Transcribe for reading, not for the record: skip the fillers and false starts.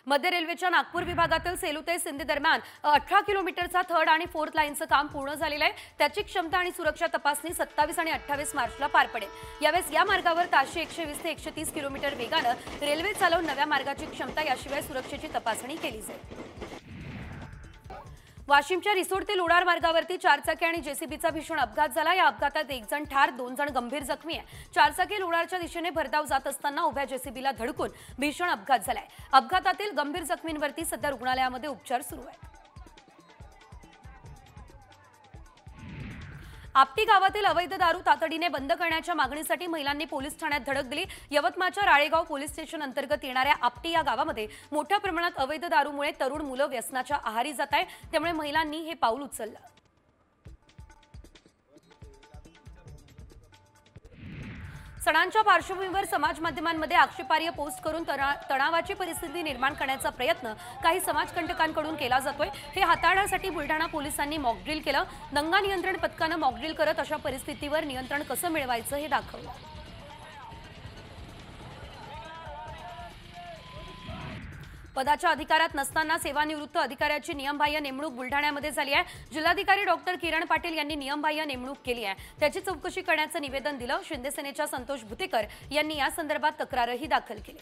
मध्य रेल्वेच्या नागपूर विभागातील सेलू ते सिंधी दरम्यान 18 किलोमीटरचा थर्ड आणि फोर्थ लाईनचं काम पूर्ण झालेलं आहे। त्याची क्षमता आणि सुरक्षा तपासणी 27 आणि 28 मार्चला पार पडेल। यावेळेस या मार्गावर ताशी 120 ते 130 किलोमीटर वेगानं रेल्वे चालवून नव्या मार्गाची क्षमता याशिवाय सुरक्षेची तपासणी केली जाईल। वाशिमच्या रिसोड ते लोणार मार्गावरती चारचाकी आणि जेसीबीचा भीषण अपघात झाला। या अपघातात एक जण ठार, 2 जण गंभीर जखमी आहे। चारचाकी लोणारच्या दिशेने भरधाव जात असताना उभ्या जेसीबीला धडकून भीषण अपघात झालाय। अपघातातील गंभीर जखमींवरती सध्या रुग्णालयामध्ये उपचार सुरू आहेत। आपटी गावातील अवैध दारू तातडीने बंद करण्याच्या मागणीसाठी महिलांनी पोलीस ठाण्यात धडक दिली। यवतमाळच्या राळेगाव पोलीस स्टेशन अंतर्गत येणाऱ्या आपटी या गावामध्ये मोठ्या प्रमाणात अवैध दारूमुळे तरुण मुलं व्यसनाच्या आहारी जात आहेत। त्यामुळे महिलांनी हे पाऊल उचललं। सणांच्या पार्श्वभूमीवर समाज माध्यमांमध्ये आक्षेपार्ह पोस्ट करून तणावाची परिस्थिती निर्माण करण्याचा प्रयत्न काही समाजकंटकांकडून केला जातोय। हे हाताळण्यासाठी बुलढाणा पोलिसांनी मॉकड्रिल केलं। दंगा नियंत्रण पथकानं मॉकड्रिल करत अशा परिस्थितीवर नियंत्रण कसं मिळवायचं हे दाखवलं। पदाच्या अधिकारात नसताना सेवानिवृत्त अधिकाऱ्याची नियमबाह्य नेमणूक बुलढाण्यामध्ये झाली आहे। जिल्हाधिकारी डॉक्टर किरण पाटील यांनी नियमबाह्य नेमणूक केली आहे। त्याची चौकशी करण्याचं निवेदन दिलं। शिंदे सेनेच्या संतोष भुतेकर यांनी या संदर्भात तक्रारही दाखल केली।